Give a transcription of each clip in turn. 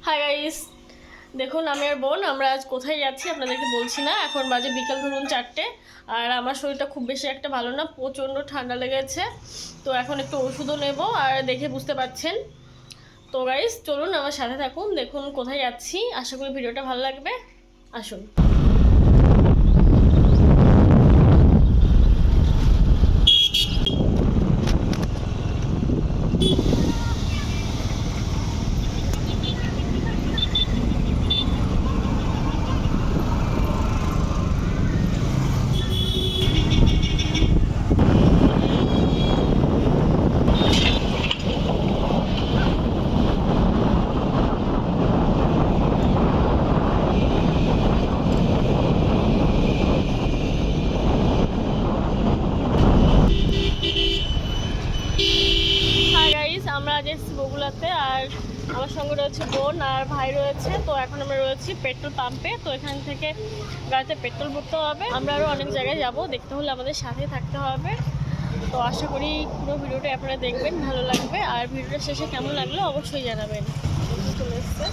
Hi guys, দেখুন আমি আর বোন আমরা আজ কোথায় যাচ্ছি আপনাদেরকে বলছি না। এখন বাজে বিকাল ধরুন 4টে, আর আমার শরীরটা খুব বেশি একটা ভালো না, প্রচণ্ড ঠান্ডা লেগেছে। তো এখন একটু ওষুধও নেব, আর দেখে বুঝতে পারছেন। তো গাইস চলুন আমার সাথে থাকুন, দেখুন কোথায় যাচ্ছি। আশা করি ভিডিওটা ভালো লাগবে, আসুন। আমরা আজ এসেছি বগুড়াতে, আর আমার সঙ্গে রয়েছে বোন আর ভাই রয়েছে। তো এখন আমরা রয়েছি পেট্রোল পাম্পে। তো এখান থেকে গাড়িতে পেট্রোল ভরতে হবে। আমরা আরও অনেক জায়গায় যাব, দেখতে হলে আমাদের সাথে থাকতে হবে। তো আশা করি পুরো ভিডিওটা আপনারা দেখবেন, ভালো লাগবে। আর ভিডিওটা শেষে কেমন লাগলো অবশ্যই জানাবেন। চলে এসছে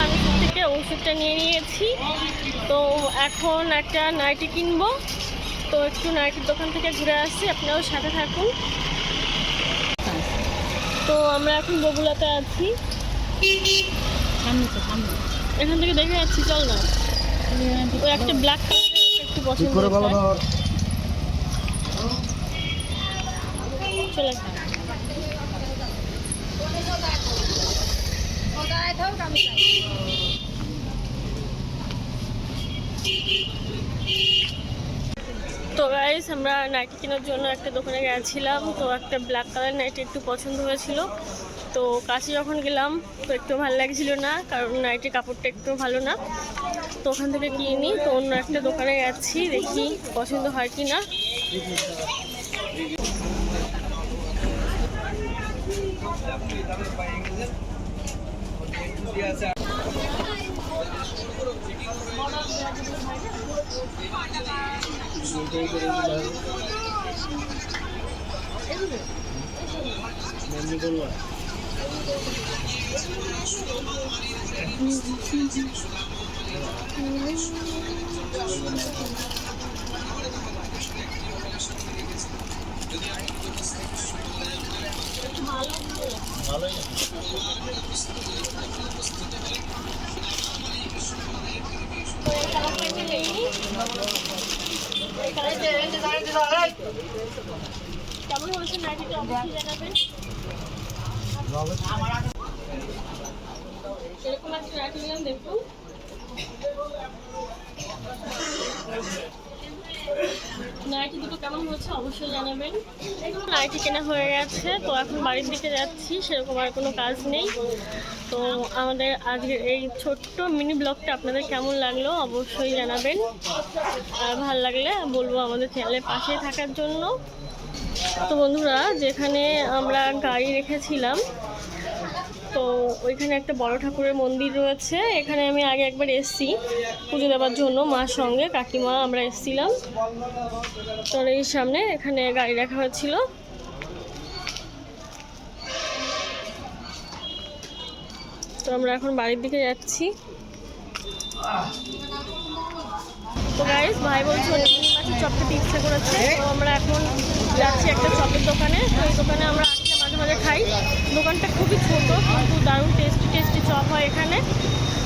আমি থেকে ওষুধটা নিয়ে নিয়েছি। তো এখন একটা নাইটি কিনবো, তো একটু নাইটির দোকান থেকে ঘুরে আসছি, আপনারাও সাথে থাকুন। তো আমরা এখন বগুড়াতে আছি, এখান থেকে দেখে যাচ্ছি, চল না। তো একটা ব্ল্যাক কালারের একটু পছন্দ, চলে তো গাইস আমরা নাইটি কেনার জন্য একটা দোকানে গেছিলাম। তো একটা ব্ল্যাক কালার নাইটি একটু পছন্দ হয়েছিল। তো কাছে যখন গেলাম তো একটু ভালো লাগছিল না, কারণ নাইটির কাপড়টা একটু ভালো না। তো ওখান থেকে কিনি। তো অন্য একটা দোকানে যাচ্ছি, দেখি পছন্দ হয় কি না। কেমন হয়েছে নাইটিটা অবশ্যই জানাবেন। এরকম একটা নাইটি নিলাম, দেখুন। নাইটি দুটো কেমন হচ্ছে অবশ্যই জানাবেন। নাইটি কেনা হয়ে গেছে, তো এখন বাড়ির দিকে যাচ্ছি, সেরকম আর কোনো কাজ নেই। তো আমাদের আজকের এই ছোট্ট মিনি ব্লগটা আপনাদের কেমন লাগলো অবশ্যই জানাবেন, আর ভালো লাগলে বলবো আমাদের চ্যানেলের পাশেই থাকার জন্য। তো বন্ধুরা, যেখানে আমরা গাড়ি রেখেছিলাম, তো ওইখানে একটা বড় ঠাকুরের মন্দির রয়েছে। এখানে আমি আগে একবার এসেছি পুজো দেওয়ার জন্য, মার সঙ্গে কাকিমা আমরা এসেছিলাম। তো এই সামনে এখানে গাড়ি রাখা হয়েছিল। তো আমরা এখন বাড়ির দিকে যাচ্ছি। তো গাইস ভাই বলছে মাছের চপ খেতে ইচ্ছা করেছে, তো আমরা এখন যাচ্ছি একটা চপের দোকানে। তো এই দোকানে আমরা আসলে মাঝে মাঝে খাই। দোকানটা খুবই ছোট, কিন্তু দারুণ টেস্টি টেস্টি চপ হয় এখানে। এখানে।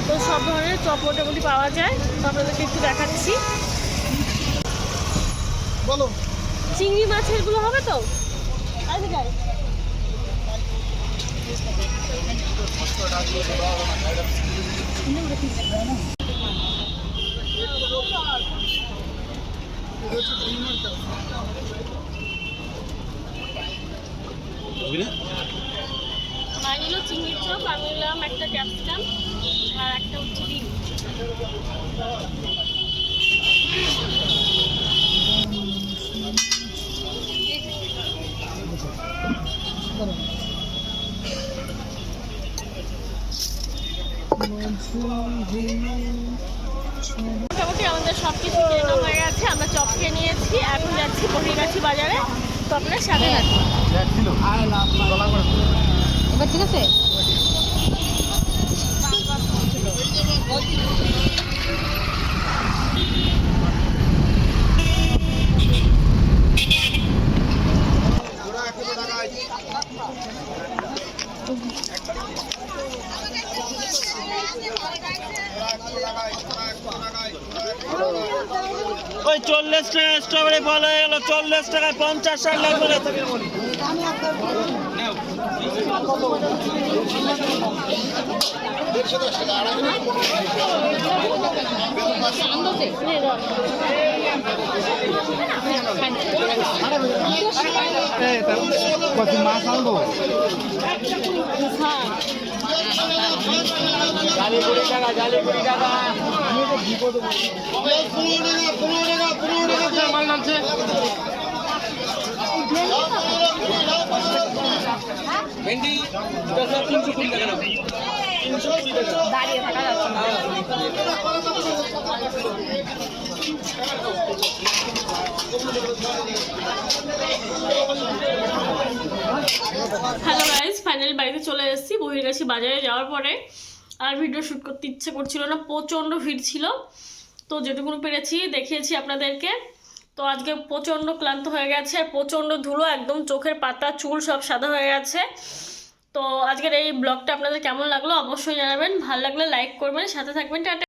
তো সব ধরনের চপ মোটামুটি পাওয়া যায়, তো আপনাদেরকে একটু দেখাচ্ছি। বলো চিংড়ি মাছেরগুলো হবে তো? আচ্ছা নিল চিংড়ির চপ, আমি নিলাম একটা ক্যাপসিকাম আর একটা হচ্ছে ডিম। মোটামুটি আমাদের সব কিছু কেনা হয়ে গেছে, আমরা চপ খেয়ে নিয়েছি, এখন যাচ্ছি বহির্গাছি বাজারে। তো আপনার সাথে থাকুন। এবার ঠিক আছে। ওই 40 টাকা স্ট্রবেরি ফল হয়ে গেল, 40 টাকায় 50 লাগবে না। মাছ আনবো জালি 20 টাকা, জালি 20 টাকা। মাল নামছে ভেন্ডি 320 টাকা দাম। দাঁড়িয়ে থাকা যাচ্ছে না। হ্যালো গাইজ, ফাইনালি বাড়িতে চলে এসেছি। বহির্গাছি বাজারে যাওয়ার পরে আর ভিডিও শ্যুট করতে ইচ্ছে করছিল না, প্রচণ্ড ভিড় ছিল। তো যেটুকু পেরেছি দেখিয়েছি আপনাদেরকে। তো আজকে প্রচণ্ড ক্লান্ত হয়ে গেছে, আর প্রচণ্ড ধুলো, একদম চোখের পাতা চুল সব সাদা হয়ে গেছে। তো আজকের এই ব্লগটা আপনাদের কেমন লাগলো অবশ্যই জানাবেন, ভালো লাগলে লাইক করবেন, সাথে থাকবেন। টাটা।